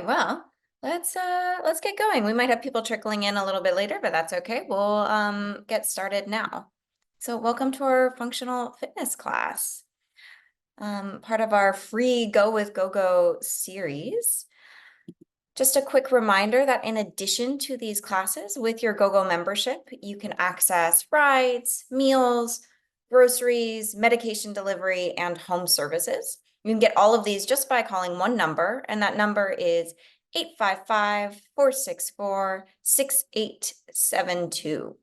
Well, let's get going. We might have people trickling in a little bit later, but that's okay. We'll get started now. So welcome to our functional fitness class. Part of our free Go with GoGo series. Just a quick reminder that in addition to these classes, with your GoGo membership, you can access rides, meals, groceries, medication delivery, and home services. You can get all of these just by calling one number, and that number is 855-464-6872.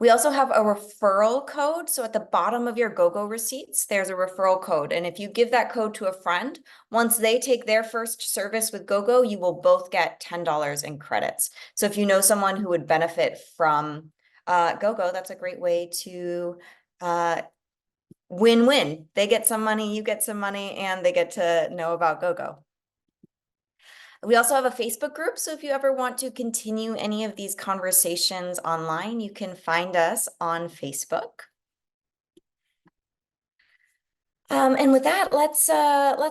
We also have a referral code. So at the bottom of your GoGo receipts, there's a referral code. And if you give that code to a friend, once they take their first service with GoGo, you will both get $10 in credits. So if you know someone who would benefit from GoGo, that's a great way to win-win. They get some money, you get some money, and they get to know about GoGo. We also have a Facebook group, so if you ever want to continue any of these conversations online, you can find us on Facebook. And with that, let's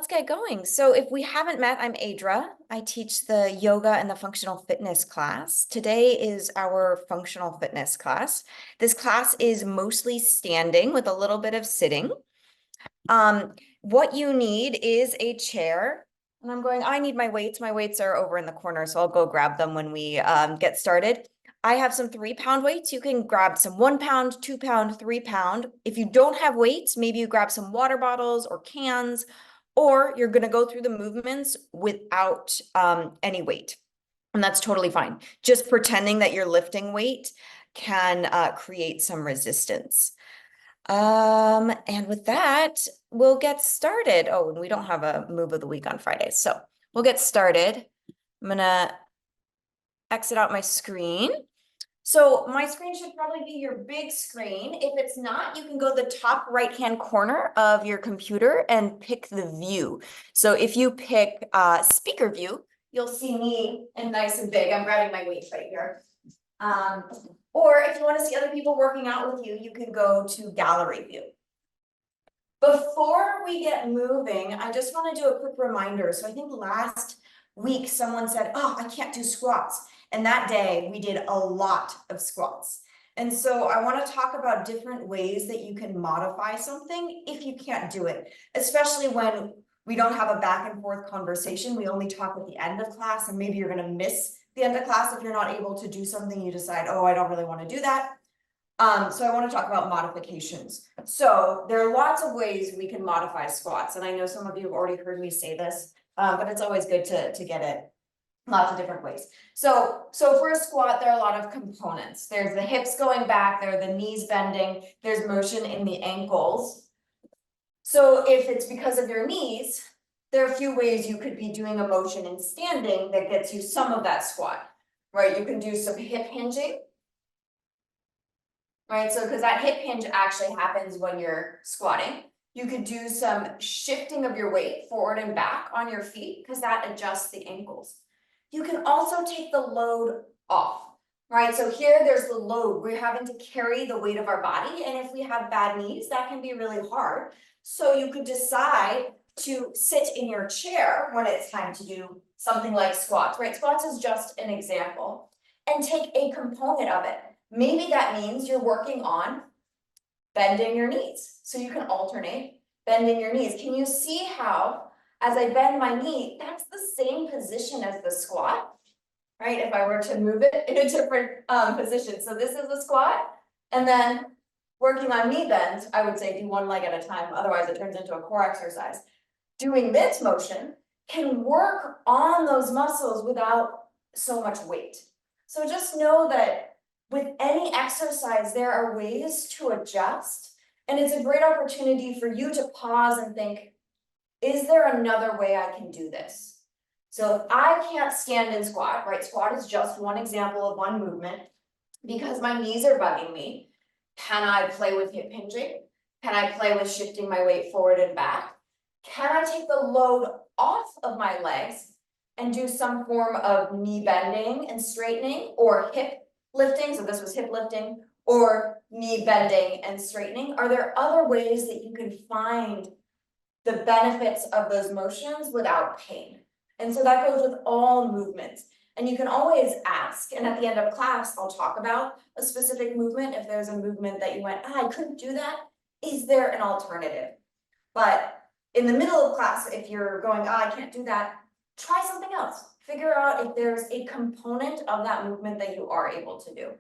get going. So if we haven't met, I'm Adra. I teach the yoga and the functional fitness class. Today is our functional fitness class. This class is mostly standing with a little bit of sitting. What you need is a chair. And I'm going, I need my weights. My weights are over in the corner, so I'll go grab them when we get started. I have some 3-pound weights. You can grab some 1 pound, 2 pound, 3 pound. If you don't have weights, maybe you grab some water bottles or cans, or you're going to go through the movements without any weight. And that's totally fine. Just pretending that you're lifting weight can create some resistance. And with that, we'll get started. Oh, and we don't have a move of the week on Fridays, so we'll get started. I'm gonna exit out my screen. So my screen should probably be your big screen. If it's not, you can go to the top right-hand corner of your computer and pick the view. So if you pick speaker view, you'll see me and nice and big. I'm grabbing my weights right here. Or if you want to see other people working out with you, you can go to gallery view. Before we get moving, I just want to do a quick reminder. So I think last week someone said, oh, I can't do squats. And that day we did a lot of squats. And so I want to talk about different ways that you can modify something if you can't do it, especially when we don't have a back and forth conversation. We only talk at the end of class, and maybe you're going to miss the end of class if you're not able to do something. You decide, oh, I don't really want to do that. So I want to talk about modifications. So there are lots of ways we can modify squats, and I know some of you have already heard me say this, but it's always good to get it lots of different ways. So for a squat, there are a lot of components. There's the hips going back, there are the knees bending, there's motion in the ankles. So if it's because of your knees, there are a few ways you could be doing a motion in standing that gets you some of that squat, right? You can do some hip hinging, right? So because that hip hinge actually happens when you're squatting. You could do some shifting of your weight forward and back on your feet because that adjusts the ankles. You can also take the load off, right? So here there's the load. We're having to carry the weight of our body. And if we have bad knees, that can be really hard. So you could decide to sit in your chair when it's time to do something like squats, right? Squats is just an example, and take a component of it. Maybe that means you're working on bending your knees. So you can alternate bending your knees. Can you see how, as I bend my knee, that's the same position as the squat, right? If I were to move it in a different position. So this is the squat, and then working on knee bends, I would say do one leg at a time. Otherwise it turns into a core exercise. Doing this motion can work on those muscles without so much weight. So just know that with any exercise, there are ways to adjust, and it's a great opportunity for you to pause and think, is there another way I can do this? So if I can't stand in squat, right? Squat is just one example of one movement. Because my knees are bugging me, can I play with hip hinging? Can I play with shifting my weight forward and back? Can I take the load off of my legs and do some form of knee bending and straightening, or hip lifting? So this was hip lifting, or knee bending and straightening. Are there other ways that you can find the benefits of those motions without pain? And so that goes with all movements. And you can always ask, and at the end of class, I'll talk about a specific movement. If there's a movement that you went, I couldn't do that, is there an alternative? But in the middle of class, if you're going, I can't do that, try something else. Figure out if there's a component of that movement that you are able to do.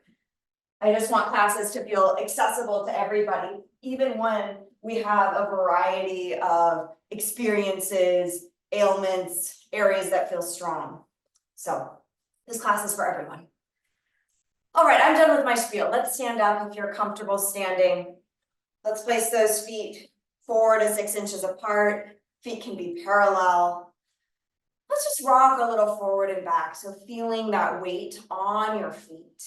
I just want classes to feel accessible to everybody, even when we have a variety of experiences, ailments, areas that feel strong. So this class is for everyone. All right, I'm done with my spiel. Let's stand up if you're comfortable standing. Let's place those feet 4 to 6 inches apart. Feet can be parallel. Let's just rock a little forward and back. So feeling that weight on your feet.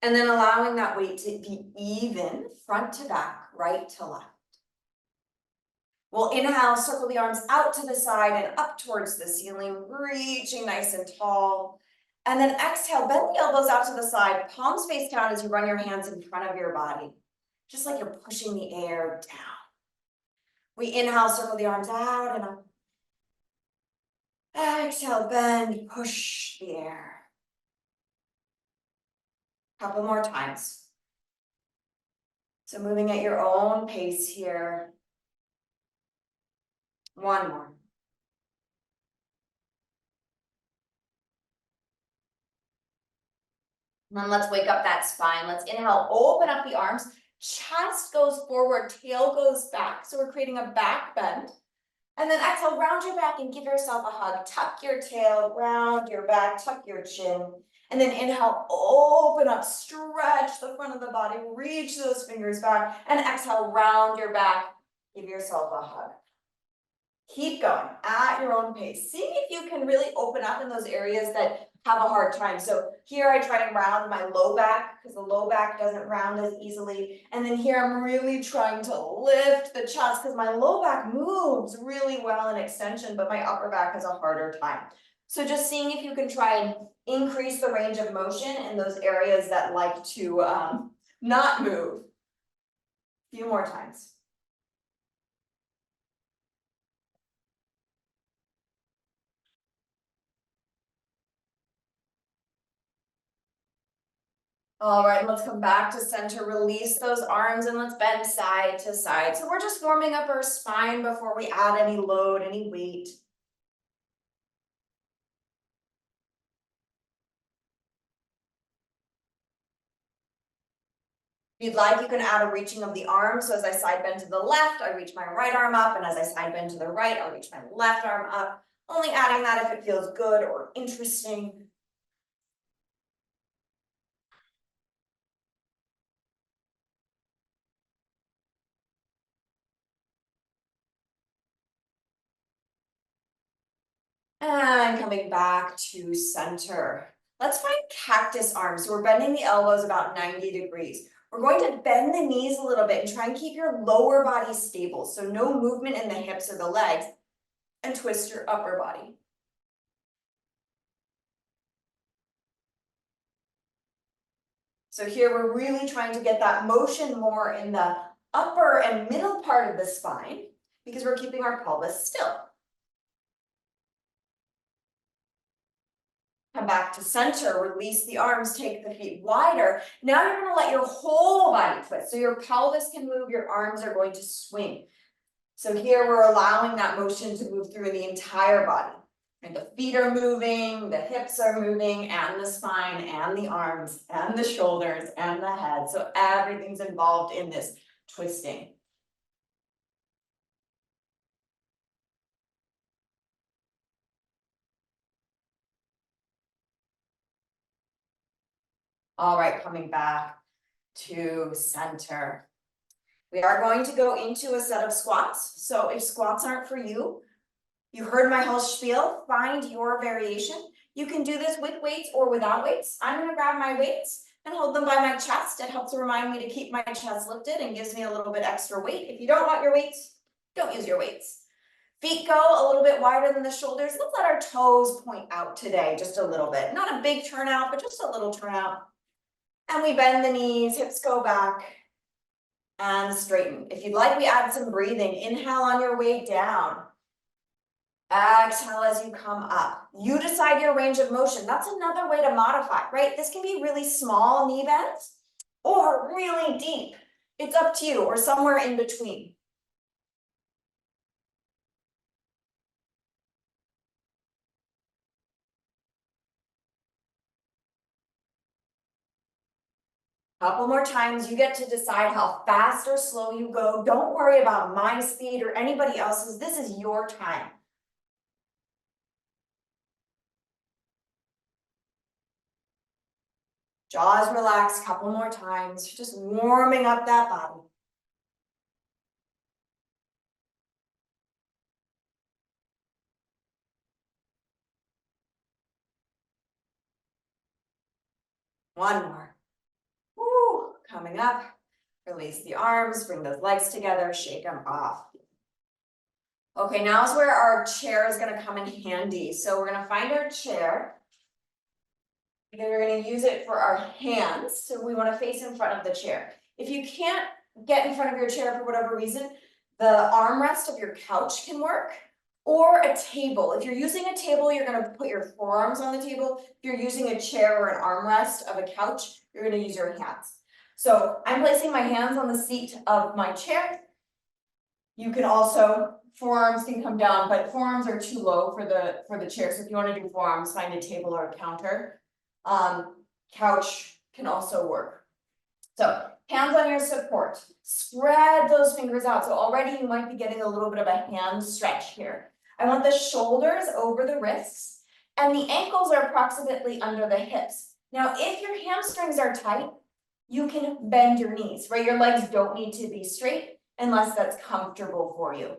And then allowing that weight to be even, front to back, right to left. We'll inhale, circle the arms out to the side and up towards the ceiling, reaching nice and tall. And then exhale, bend the elbows out to the side, palms face down as you run your hands in front of your body, just like you're pushing the air down. We inhale, circle the arms out and up. Exhale, bend, push the air. Couple more times. So moving at your own pace here. One more. And then let's wake up that spine. Let's inhale, open up the arms. Chest goes forward, tail goes back. So we're creating a back bend. And then exhale, round your back and give yourself a hug. Tuck your tail, round your back, tuck your chin. And then inhale, open up, stretch the front of the body, reach those fingers back. And exhale, round your back, give yourself a hug. Keep going at your own pace. See if you can really open up in those areas that have a hard time. So here I try to round my low back because the low back doesn't round as easily. And then here I'm really trying to lift the chest because my low back moves really well in extension, but my upper back has a harder time. So just seeing if you can try and increase the range of motion in those areas that like to not move. A few more times. All right, let's come back to center, release those arms and let's bend side to side. So we're just warming up our spine before we add any load, any weight. If you'd like, you can add a reaching of the arms. So as I side bend to the left, I reach my right arm up, and as I side bend to the right, I'll reach my left arm up. Only adding that if it feels good or interesting. And coming back to center. Let's find cactus arms. So we're bending the elbows about 90 degrees. We're going to bend the knees a little bit and try and keep your lower body stable. So no movement in the hips or the legs, and twist your upper body. So here we're really trying to get that motion more in the upper and middle part of the spine because we're keeping our pelvis still. Come back to center, release the arms, take the feet wider. Now you're going to let your whole body twist. So your pelvis can move, your arms are going to swing. So here we're allowing that motion to move through the entire body. And the feet are moving, the hips are moving, and the spine, and the arms, and the shoulders, and the head. So everything's involved in this twisting. All right, coming back to center. We are going to go into a set of squats. So if squats aren't for you, you heard my whole spiel, find your variation. You can do this with weights or without weights. I'm gonna grab my weights and hold them by my chest. It helps remind me to keep my chest lifted and gives me a little bit extra weight. If you don't want your weights, don't use your weights. Feet go a little bit wider than the shoulders. Let's let our toes point out today, just a little bit. Not a big turnout, but just a little turnout. And we bend the knees, hips go back. and straighten. If you'd like, we add some breathing. Inhale on your way down. Exhale as you come up. You decide your range of motion. That's another way to modify, right? This can be really small knee bends or really deep. It's up to you, or somewhere in between. Couple more times, you get to decide how fast or slow you go. Don't worry about my speed or anybody else's. This is your time. Jaws relaxed, couple more times, just warming up that body. One more. Woo, coming up. Release the arms, bring those legs together, shake them off. Okay, now is where our chair is gonna come in handy. So we're gonna find our chair. Then we're gonna use it for our hands. So we wanna face in front of the chair. If you can't get in front of your chair for whatever reason, the armrest of your couch can work, or a table. If you're using a table, you're gonna put your forearms on the table. If you're using a chair or an armrest of a couch, you're gonna use your hands. So I'm placing my hands on the seat of my chair. You can also, forearms can come down, but forearms are too low for the chair. So if you want to do forearms, find a table or a counter. Couch can also work. So hands on your support, spread those fingers out. So already you might be getting a little bit of a hand stretch here. I want the shoulders over the wrists and the ankles are approximately under the hips. Now, if your hamstrings are tight, you can bend your knees, right? Your legs don't need to be straight unless that's comfortable for you.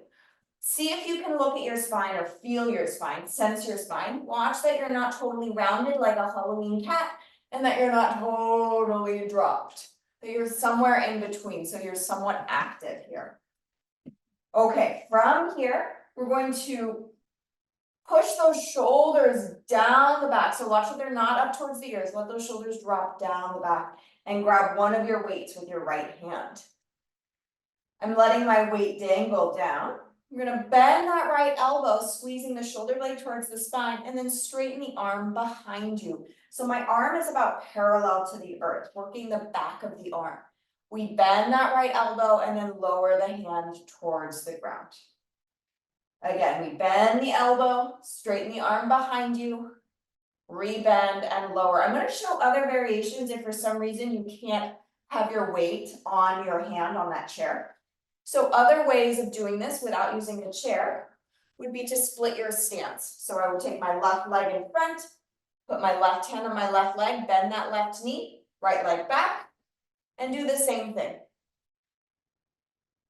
See if you can look at your spine or feel your spine, sense your spine. Watch that you're not totally rounded like a Halloween cat and that you're not totally dropped, that you're somewhere in between, so you're somewhat active here. Okay, from here, we're going to push those shoulders down the back. So watch that they're not up towards the ears. Let those shoulders drop down the back and grab one of your weights with your right hand. I'm letting my weight dangle down. I'm gonna bend that right elbow, squeezing the shoulder blade towards the spine, and then straighten the arm behind you. So my arm is about parallel to the earth, working the back of the arm. We bend that right elbow and then lower the hand towards the ground. Again, we bend the elbow, straighten the arm behind you, rebend and lower. I'm going to show other variations if for some reason you can't have your weight on your hand on that chair. So other ways of doing this without using the chair would be to split your stance. So I would take my left leg in front, put my left hand on my left leg, bend that left knee, right leg back, and do the same thing.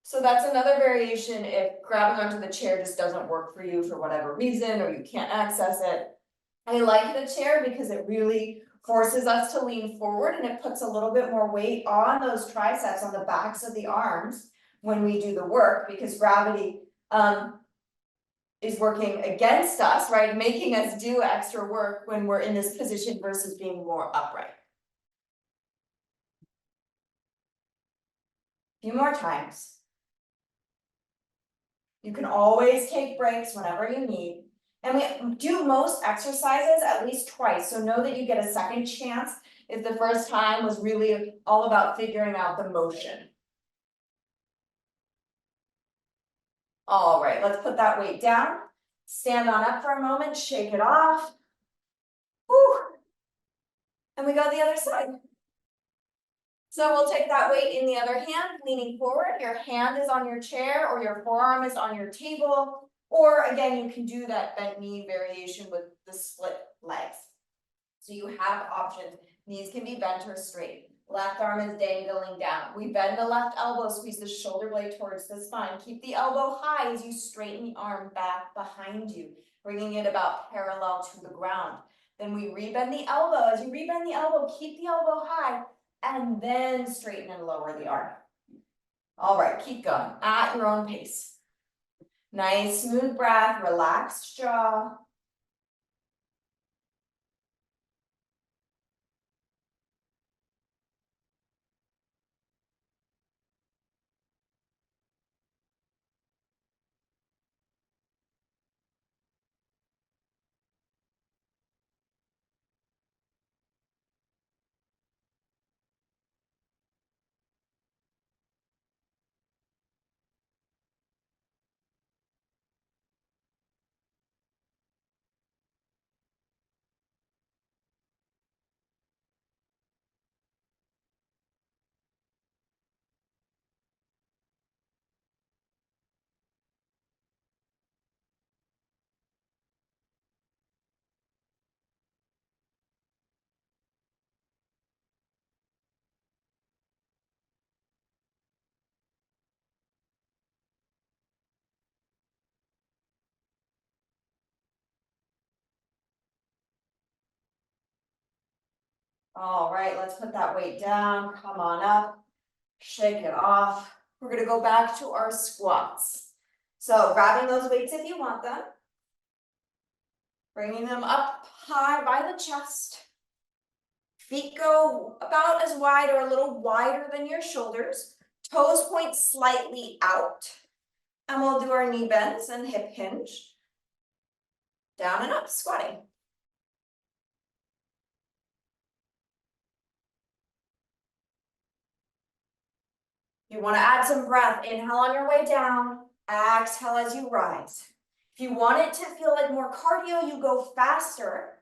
So that's another variation if grabbing onto the chair just doesn't work for you for whatever reason, or you can't access it. I like the chair because it really forces us to lean forward and it puts a little bit more weight on those triceps, on the backs of the arms when we do the work, because gravity is working against us, right? Making us do extra work when we're in this position versus being more upright. A few more times. You can always take breaks whenever you need. And we do most exercises at least twice, so know that you get a second chance if the first time was really all about figuring out the motion. All right, let's put that weight down. Stand on up for a moment, shake it off. Whew. And we go the other side. So we'll take that weight in the other hand, leaning forward. Your hand is on your chair or your forearm is on your table. Or again, you can do that bent knee variation with the split legs. So you have options. Knees can be bent or straight. Left arm is dangling down. We bend the left elbow, squeeze the shoulder blade towards the spine. Keep the elbow high as you straighten the arm back behind you, bringing it about parallel to the ground. Then we rebend the elbow. As you rebend the elbow, keep the elbow high and then straighten and lower the arm. All right, keep going at your own pace. Nice smooth breath, relaxed jaw. All right, let's put that weight down, come on up, shake it off. We're gonna go back to our squats. So grabbing those weights if you want them. Bringing them up high by the chest. Feet go about as wide or a little wider than your shoulders. Toes point slightly out. And we'll do our knee bends and hip hinge. Down and up, squatting. You want to add some breath. Inhale on your way down. Exhale as you rise. If you want it to feel like more cardio, you go faster.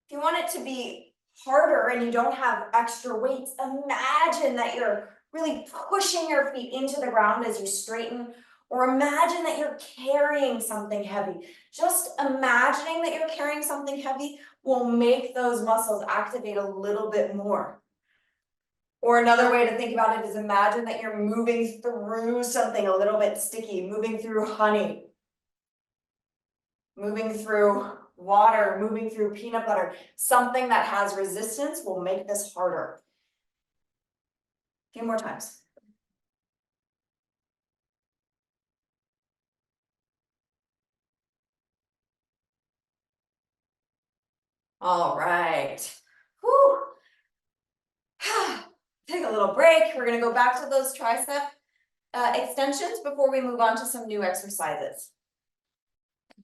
If you want it to be harder and you don't have extra weights, imagine that you're really pushing your feet into the ground as you straighten, or imagine that you're carrying something heavy. Just imagining that you're carrying something heavy will make those muscles activate a little bit more. Or another way to think about it is imagine that you're moving through something a little bit sticky, moving through honey, moving through water, moving through peanut butter. Something that has resistance will make this harder. A few more times. All right. Whew. Take a little break. We're going to go back to those tricep extensions before we move on to some new exercises.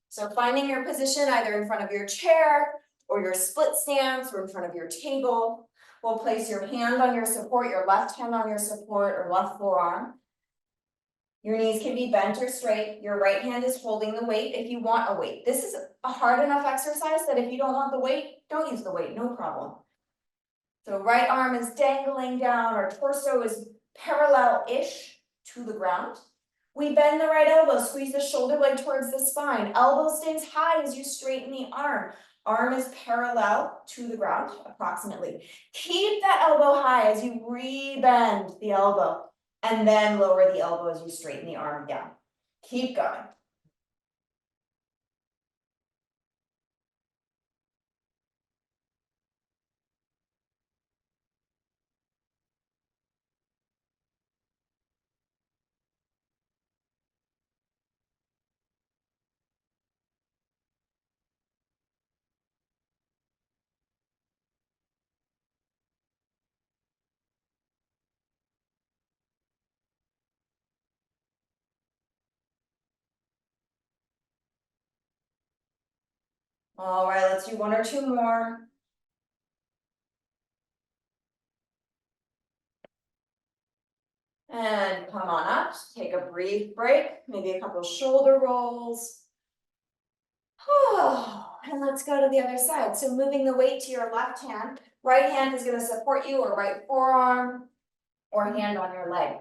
So finding your position either in front of your chair or your split stance or in front of your table. We'll place your hand on your support, your left hand on your support or left forearm. Your knees can be bent or straight. Your right hand is holding the weight if you want a weight. This is a hard enough exercise that if you don't want the weight, don't use the weight, no problem. So right arm is dangling down, our torso is parallel-ish to the ground. We bend the right elbow, squeeze the shoulder blade towards the spine. Elbow stays high as you straighten the arm. Arm is parallel to the ground, approximately. Keep that elbow high as you re-bend the elbow, and then lower the elbow as you straighten the arm down. Keep going. All right, let's do one or two more. And come on up, take a brief break, maybe a couple shoulder rolls. And let's go to the other side. So moving the weight to your left hand, right hand is going to support you or right forearm or hand on your leg.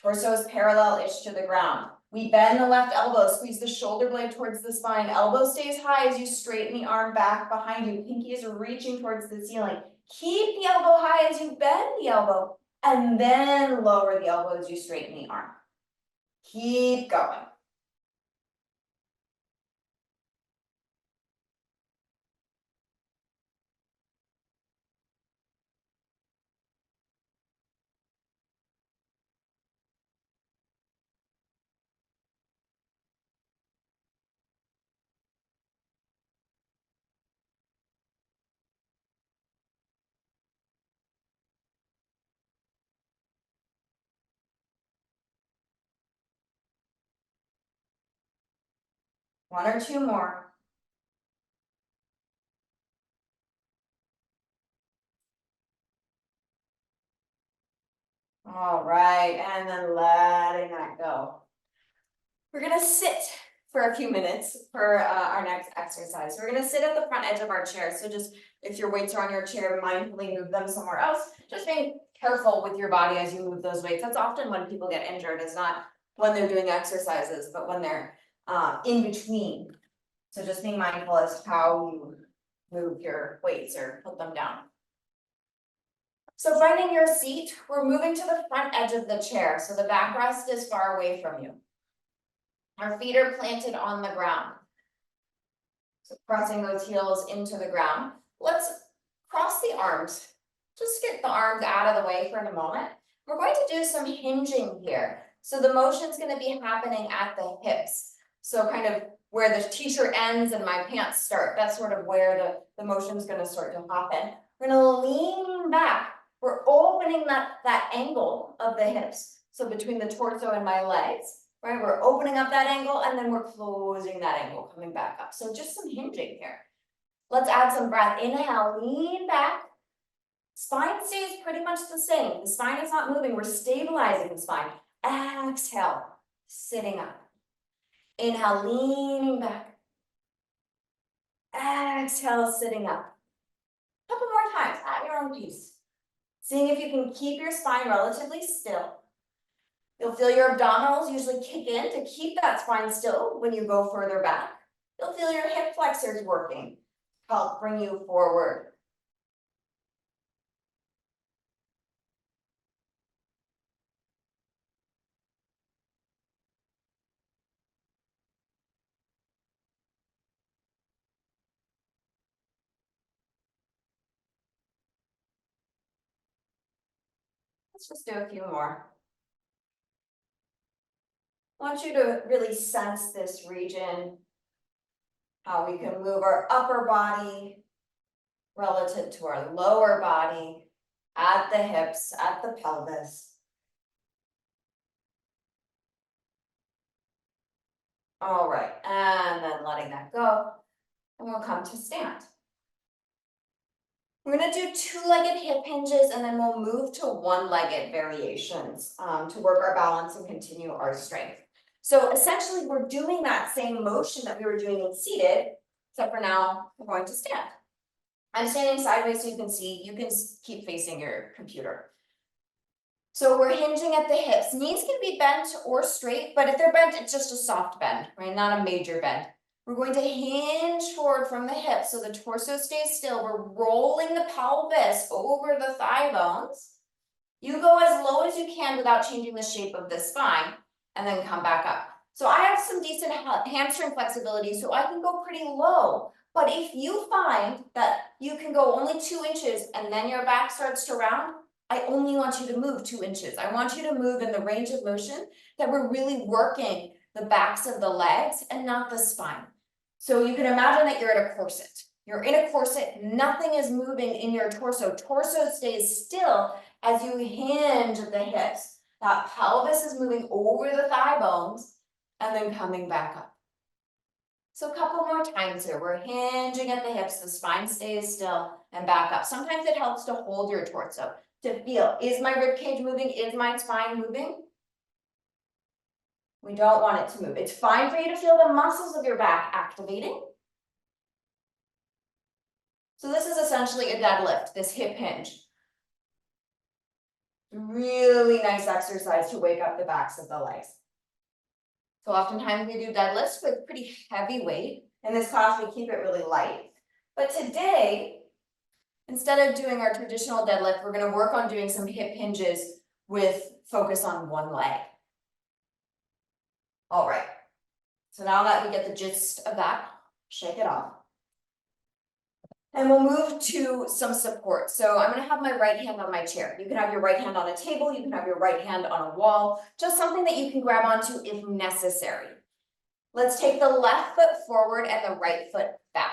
Torso is parallel-ish to the ground. We bend the left elbow, squeeze the shoulder blade towards the spine. Elbow stays high as you straighten the arm back behind you. Pinky is reaching towards the ceiling. Keep the elbow high as you bend the elbow, and then lower the elbow as you straighten the arm. Keep going. One or two more. All right, and then letting that go. We're gonna sit for a few minutes for our next exercise. We're gonna sit at the front edge of our chair. So just if your weights are on your chair, mindfully move them somewhere else. Just being careful with your body as you move those weights. That's often when people get injured, is not when they're doing exercises, but when they're in between. So just being mindful as to how you move your weights or put them down. So finding your seat, we're moving to the front edge of the chair, so the backrest is far away from you. Our feet are planted on the ground. So pressing those heels into the ground. Let's cross the arms. Just get the arms out of the way for a moment. We're going to do some hinging here. So the motion's gonna be happening at the hips. So kind of where the t-shirt ends and my pants start, that's sort of where the motion's gonna start to happen. We're gonna lean back. We're opening that angle of the hips. So between the torso and my legs, right? We're opening up that angle and then we're closing that angle, coming back up. So just some hinging here. Let's add some breath. Inhale, lean back. Spine stays pretty much the same. The spine is not moving. We're stabilizing the spine. Exhale, sitting up. Inhale, leaning back. Exhale, sitting up. Couple more times at your own pace. Seeing if you can keep your spine relatively still. You'll feel your abdominals usually kick in to keep that spine still when you go further back. You'll feel your hip flexors working, help bring you forward. Let's just do a few more. I want you to really sense this region, how we can move our upper body relative to our lower body, at the hips, at the pelvis. All right, and then letting that go, and we'll come to stand. We're gonna do two-legged hip hinges and then we'll move to one-legged variations to work our balance and continue our strength. So essentially we're doing that same motion that we were doing in seated, except for now we're going to stand. I'm standing sideways so you can see, you can keep facing your computer. So we're hinging at the hips. Knees can be bent or straight, but if they're bent, it's just a soft bend, right? Not a major bend. We're going to hinge forward from the hips so the torso stays still. We're rolling the pelvis over the thigh bones. You go as low as you can without changing the shape of the spine and then come back up. So I have some decent hamstring flexibility, so I can go pretty low. But if you find that you can go only 2 inches and then your back starts to round, I only want you to move 2 inches. I want you to move in the range of motion that we're really working the backs of the legs and not the spine. So you can imagine that you're at a corset. You're in a corset, nothing is moving in your torso. Torso stays still as you hinge at the hips. That pelvis is moving over the thigh bones and then coming back up. So a couple more times here. We're hinging at the hips, the spine stays still and back up. Sometimes it helps to hold your torso, to feel, is my rib cage moving? Is my spine moving? We don't want it to move. It's fine for you to feel the muscles of your back activating. So this is essentially a deadlift, this hip hinge. Really nice exercise to wake up the backs of the legs. So oftentimes we do deadlifts with pretty heavy weight. In this class, we keep it really light. But today, instead of doing our traditional deadlift, we're going to work on doing some hip hinges with focus on one leg. All right, so now that we get the gist of that, shake it off. And we'll move to some support. So I'm gonna have my right hand on my chair. You can have your right hand on a table, you can have your right hand on a wall, just something that you can grab onto if necessary. Let's take the left foot forward and the right foot back.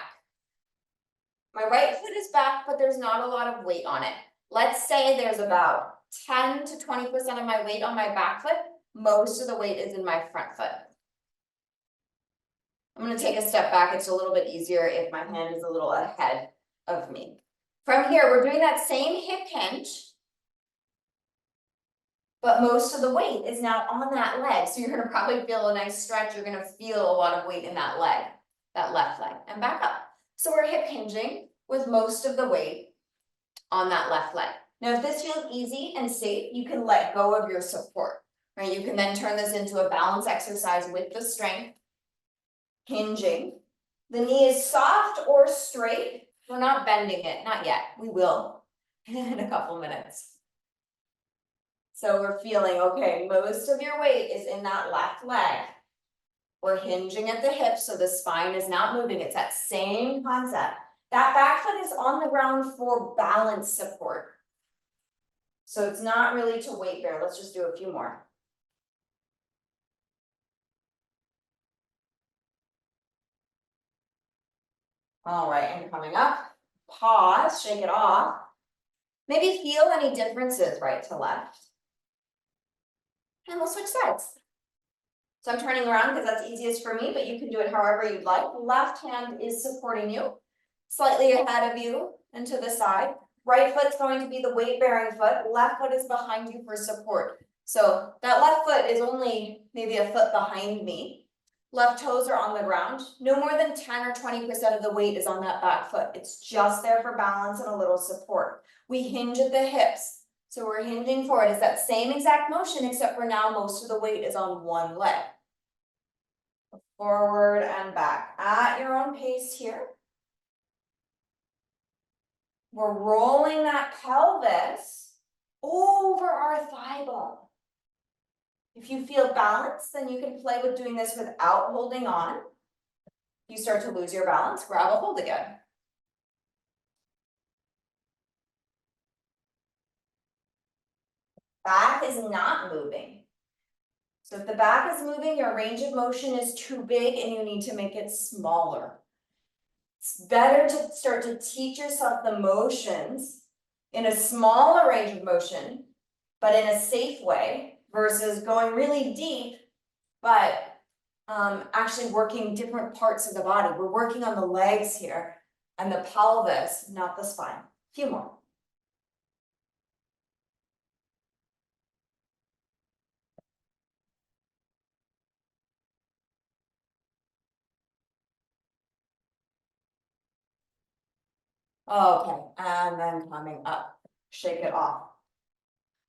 My right foot is back, but there's not a lot of weight on it. Let's say there's about 10 to 20% of my weight on my back foot. Most of the weight is in my front foot. I'm going to take a step back. It's a little bit easier if my hand is a little ahead of me. From here, we're doing that same hip hinge, but most of the weight is now on that leg. So you're going to probably feel a nice stretch. You're going to feel a lot of weight in that leg, that left leg, and back up. So we're hip hinging with most of the weight on that left leg. Now, if this feels easy and safe, you can let go of your support. Right? You can then turn this into a balance exercise with the strength, hinging. The knee is soft or straight. We're not bending it, not yet. We will in a couple minutes. So we're feeling, okay, most of your weight is in that left leg. We're hinging at the hips, so the spine is not moving. It's that same concept. That back foot is on the ground for balance support. So it's not really to weight bear. Let's just do a few more. All right, and coming up, pause, shake it off. Maybe feel any differences right to left. And we'll switch sides. So I'm turning around because that's easiest for me, but you can do it however you'd like. Left hand is supporting you, slightly ahead of you and to the side. Right foot's going to be the weight-bearing foot. Left foot is behind you for support. So that left foot is only maybe a foot behind me. Left toes are on the ground. No more than 10 or 20% of the weight is on that back foot. It's just there for balance and a little support. We hinge at the hips. So we're hinging forward. It's that same exact motion, except for now most of the weight is on one leg. Forward and back at your own pace here. We're rolling that pelvis over our thigh bone. If you feel balanced, then you can play with doing this without holding on. If you start to lose your balance, grab a hold again. Back is not moving. So if the back is moving, your range of motion is too big and you need to make it smaller. It's better to start to teach yourself the motions in a smaller range of motion, but in a safe way, versus going really deep, but actually working different parts of the body. We're working on the legs here and the pelvis, not the spine. A few more. Okay, and then coming up, shake it off.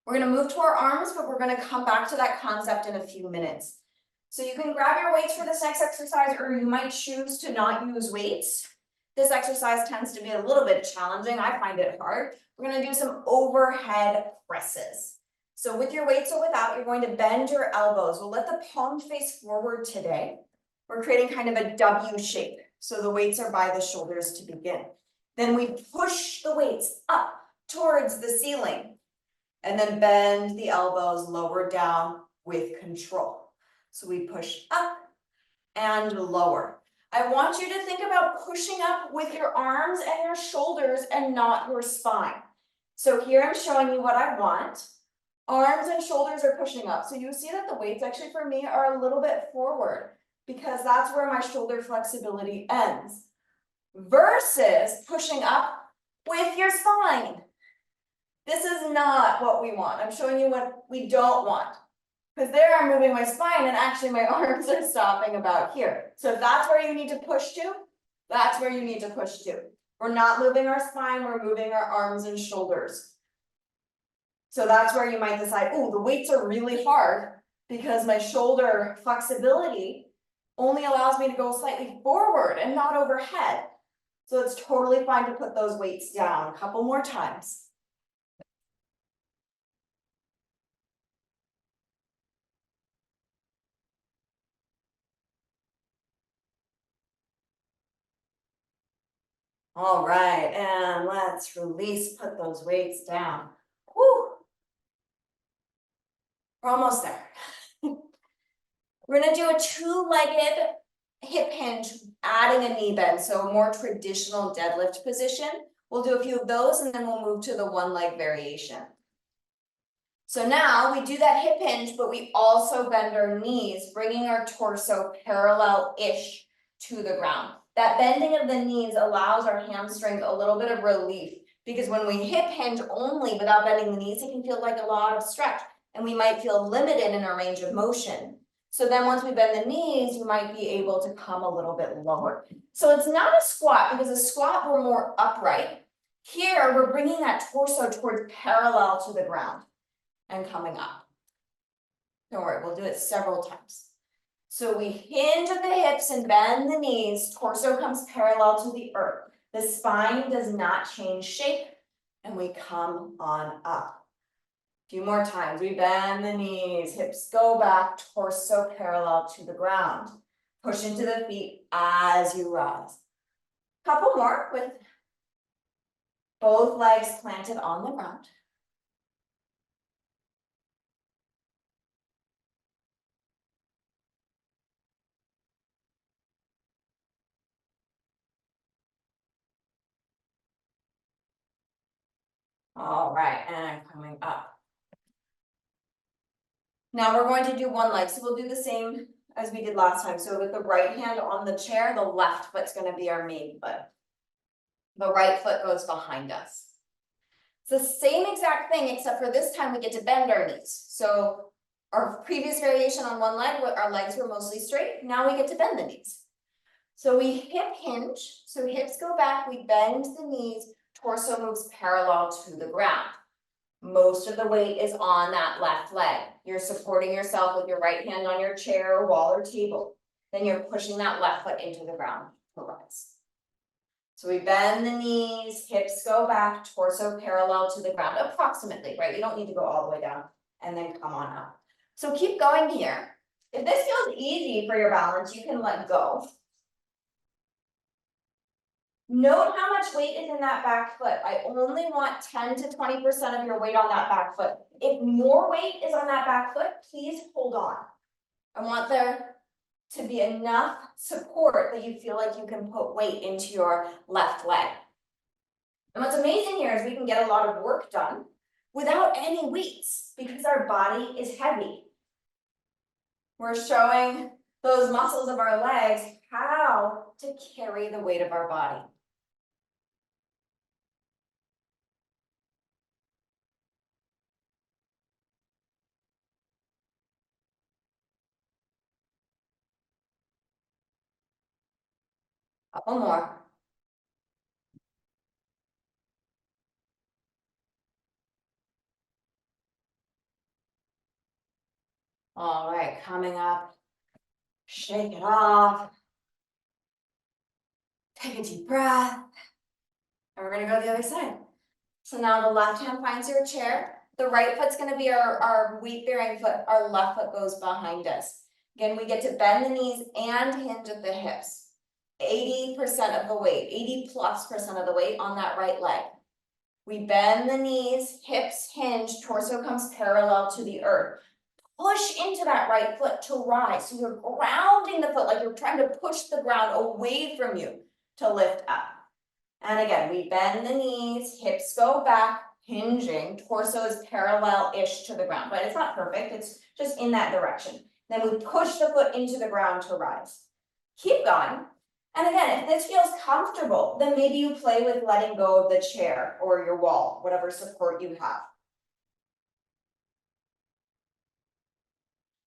We're gonna move to our arms, but we're gonna come back to that concept in a few minutes. So you can grab your weights for this next exercise, or you might choose to not use weights. This exercise tends to be a little bit challenging. I find it hard. We're gonna do some overhead presses. So with your weights or without, you're going to bend your elbows. We'll let the palms face forward today. We're creating kind of a W shape. So the weights are by the shoulders to begin. Then we push the weights up towards the ceiling and then bend the elbows lower down with control. So we push up and lower. I want you to think about pushing up with your arms and your shoulders and not your spine. So here I'm showing you what I want. Arms and shoulders are pushing up. So you see that the weights actually for me are a little bit forward because that's where my shoulder flexibility ends. Versus pushing up with your spine. This is not what we want. I'm showing you what we don't want. Because there I'm moving my spine and actually my arms are stopping about here. So if that's where you need to push to, that's where you need to push to. We're not moving our spine, we're moving our arms and shoulders. So that's where you might decide, oh, the weights are really hard because my shoulder flexibility only allows me to go slightly forward and not overhead. So it's totally fine to put those weights down a couple more times. All right, and let's release, put those weights down. Woo! We're almost there. We're gonna do a two-legged hip hinge, adding a knee bend, so a more traditional deadlift position. We'll do a few of those and then we'll move to the one leg variation. So now we do that hip hinge, but we also bend our knees, bringing our torso parallel-ish to the ground. That bending of the knees allows our hamstring a little bit of relief because when we hip hinge only without bending the knees, it can feel like a lot of stretch and we might feel limited in our range of motion. So then once we bend the knees, you might be able to come a little bit lower. So it's not a squat because a squat we're more upright. Here, we're bringing that torso towards parallel to the ground and coming up. Don't worry, we'll do it several times. So we hinge at the hips and bend the knees, torso comes parallel to the earth. The spine does not change shape and we come on up. A few more times, we bend the knees, hips go back, torso parallel to the ground. Push into the feet as you rise. Couple more with Both legs planted on the ground. All right, and I'm coming up. Now we're going to do one leg, so we'll do the same as we did last time. So with the right hand on the chair, the left foot's gonna be our main foot. The right foot goes behind us. It's the same exact thing, except for this time we get to bend our knees. So our previous variation on one leg, our legs were mostly straight. Now we get to bend the knees. So we hip hinge, so hips go back, we bend the knees, torso moves parallel to the ground. Most of the weight is on that left leg. You're supporting yourself with your right hand on your chair or wall or table. Then you're pushing that left foot into the ground to rise. So we bend the knees, hips go back, torso parallel to the ground, approximately, right? You don't need to go all the way down, and then come on up. So keep going here. If this feels easy for your balance, you can let go. Note how much weight is in that back foot. I only want 10 to 20% of your weight on that back foot. If more weight is on that back foot, please hold on. I want there to be enough support that you feel like you can put weight into your left leg. And what's amazing here is we can get a lot of work done without any weights because our body is heavy. We're showing those muscles of our legs how to carry the weight of our body. Couple more. All right, coming up, shake it off. Take a deep breath. And we're gonna go to the other side. So now the left hand finds your chair. The right foot's gonna be our weight-bearing foot. Our left foot goes behind us. Again, we get to bend the knees and hinge at the hips. 80% of the weight, 80+% of the weight on that right leg. We bend the knees, hips hinge, torso comes parallel to the earth. Push into that right foot to rise. So you're grounding the foot like you're trying to push the ground away from you to lift up. And again, we bend the knees, hips go back, hinging, torso is parallel-ish to the ground, but it's not perfect, it's just in that direction. Then we push the foot into the ground to rise. Keep going. And again, if this feels comfortable, then maybe you play with letting go of the chair or your wall, whatever support you have.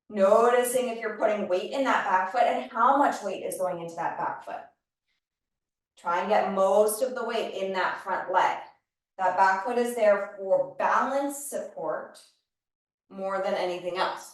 Noticing if you're putting weight in that back foot and how much weight is going into that back foot. Try and get most of the weight in that front leg. That back foot is there for balance support more than anything else.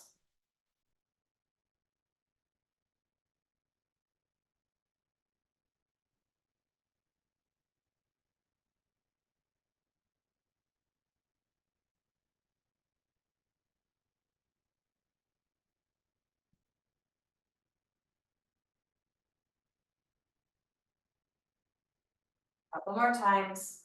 Couple more times.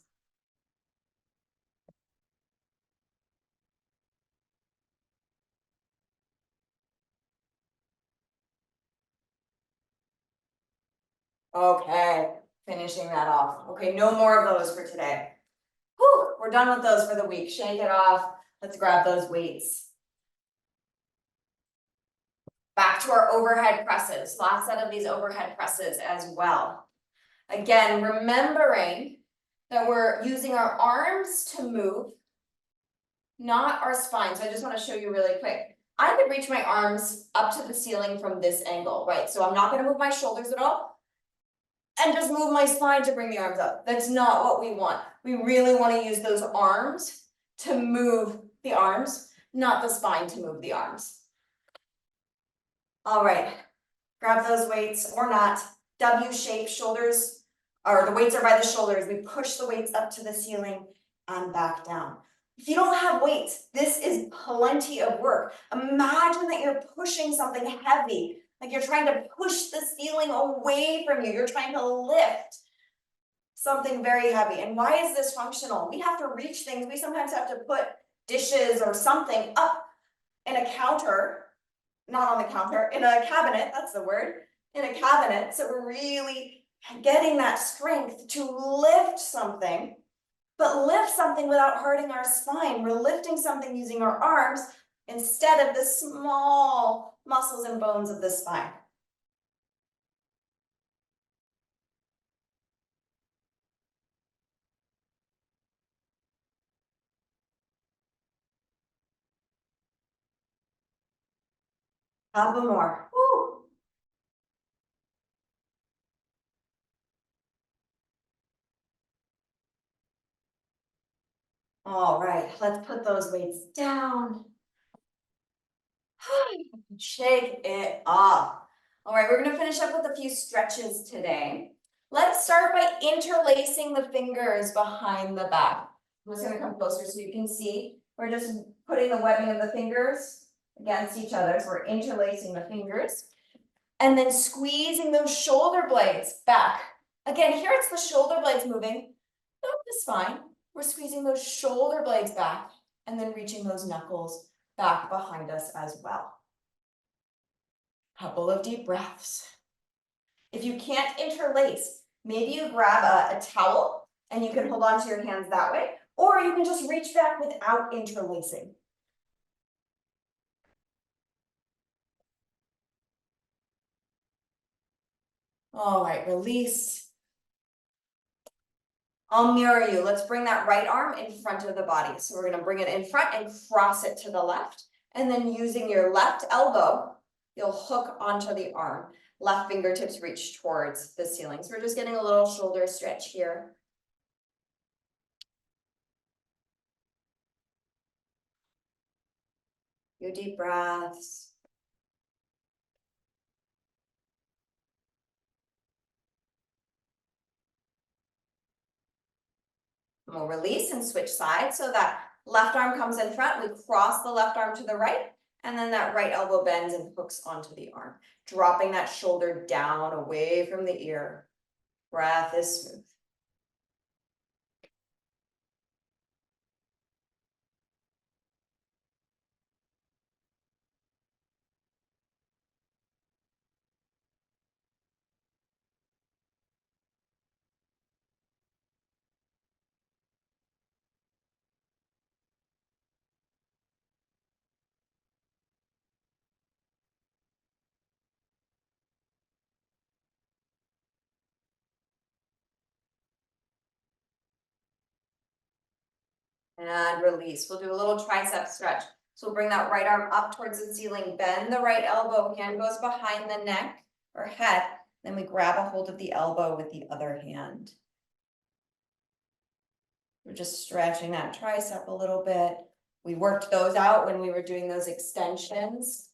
Okay, finishing that off. Okay, no more of those for today. Whew, we're done with those for the week. Shake it off. Let's grab those weights. Back to our overhead presses. Last set of these overhead presses as well. Again, remembering that we're using our arms to move, not our spine. So I just want to show you really quick. I could reach my arms up to the ceiling from this angle, right? So I'm not going to move my shoulders at all and just move my spine to bring the arms up. That's not what we want. We really want to use those arms to move the arms, not the spine to move the arms. All right, grab those weights or not. W shape, shoulders, or the weights are by the shoulders. We push the weights up to the ceiling and back down. If you don't have weights, this is plenty of work. Imagine that you're pushing something heavy, like you're trying to push the ceiling away from you. You're trying to lift. something very heavy. And why is this functional? We have to reach things. We sometimes have to put dishes or something up in a counter, not on the counter, in a cabinet, that's the word, in a cabinet. So we're really getting that strength to lift something, but lift something without hurting our spine. We're lifting something using our arms instead of the small muscles and bones of the spine. Couple more. Woo. All right, let's put those weights down. Shake it off. All right, we're gonna finish up with a few stretches today. Let's start by interlacing the fingers behind the back. I'm just gonna come closer so you can see. We're just putting the webbing of the fingers against each other. So we're interlacing the fingers. And then squeezing those shoulder blades back. Again, here it's the shoulder blades moving, not the spine. We're squeezing those shoulder blades back and then reaching those knuckles back behind us as well. Couple of deep breaths. If you can't interlace, maybe you grab a towel and you can hold on to your hands that way, or you can just reach back without interlacing. All right, release. I'll mirror you. Let's bring that right arm in front of the body. So we're gonna bring it in front and cross it to the left. And then using your left elbow, you'll hook onto the arm. Left fingertips reach towards the ceiling. So we're just getting a little shoulder stretch here. Few deep breaths. We'll release and switch sides. So that left arm comes in front. We cross the left arm to the right. And then that right elbow bends and hooks onto the arm. Dropping that shoulder down away from the ear. Breath is smooth. And release. We'll do a little tricep stretch. So we'll bring that right arm up towards the ceiling, bend the right elbow, hand goes behind the neck or head. Then we grab a hold of the elbow with the other hand. We're just stretching that tricep a little bit. We worked those out when we were doing those extensions.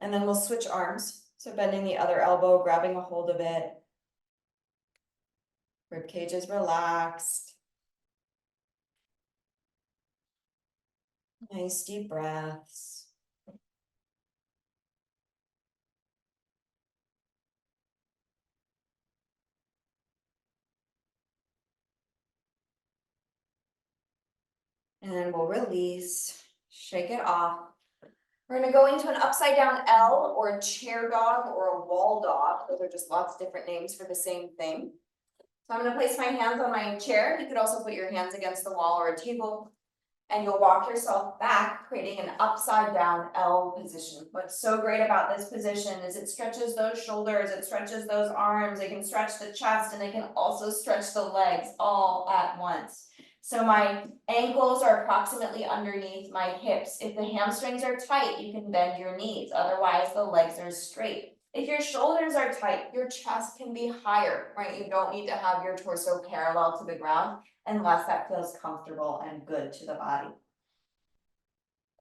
And then we'll switch arms. So bending the other elbow, grabbing a hold of it. Rib cage is relaxed. Nice deep breaths. And then we'll release, shake it off. We're gonna go into an upside down L or a chair dog or a wall dog. Those are just lots of different names for the same thing. So I'm gonna place my hands on my chair. You could also put your hands against the wall or a table. And you'll walk yourself back, creating an upside down L position. What's so great about this position is it stretches those shoulders, it stretches those arms, it can stretch the chest, and it can also stretch the legs all at once. So my ankles are approximately underneath my hips. If the hamstrings are tight, you can bend your knees. Otherwise, the legs are straight. If your shoulders are tight, your chest can be higher, right? You don't need to have your torso parallel to the ground unless that feels comfortable and good to the body.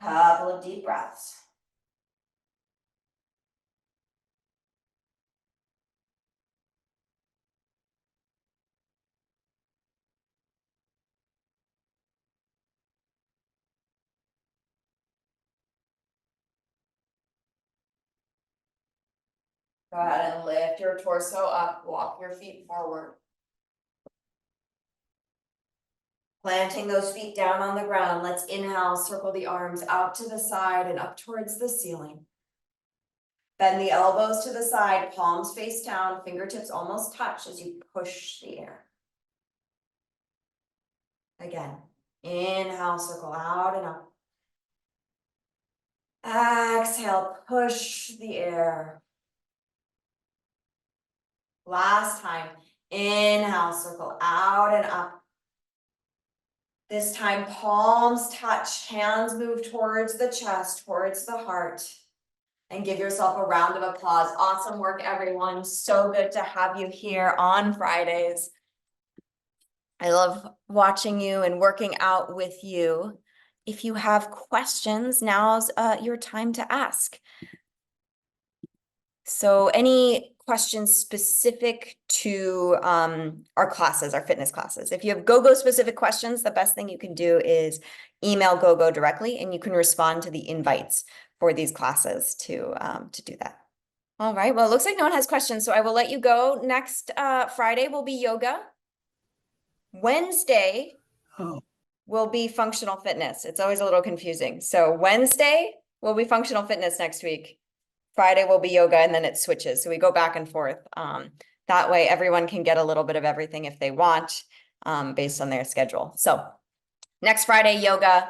Couple of deep breaths. Go ahead and lift your torso up, walk your feet forward. Planting those feet down on the ground, let's inhale, circle the arms out to the side and up towards the ceiling. Bend the elbows to the side, palms face down, fingertips almost touch as you push the air. Again, inhale, circle out and up. Exhale, push the air. Last time, inhale, circle out and up. This time, palms touch, hands move towards the chest, towards the heart. And give yourself a round of applause. Awesome work, everyone. So good to have you here on Fridays. I love watching you and working out with you. If you have questions, now's your time to ask. So any questions specific to our classes, our fitness classes? If you have GoGo specific questions, the best thing you can do is email GoGo directly, and you can respond to the invites for these classes to do that. All right, well, it looks like no one has questions, so I will let you go. Next Friday will be yoga. Wednesday will be functional fitness. It's always a little confusing. So Wednesday will be functional fitness next week. Friday will be yoga, and then it switches. So we go back and forth. That way everyone can get a little bit of everything if they want, based on their schedule. So next Friday, yoga,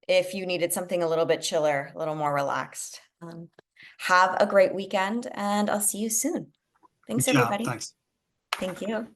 if you needed something a little bit chiller, a little more relaxed. Have a great weekend, and I'll see you soon. Thanks, Good job. everybody. Thanks. Thank you.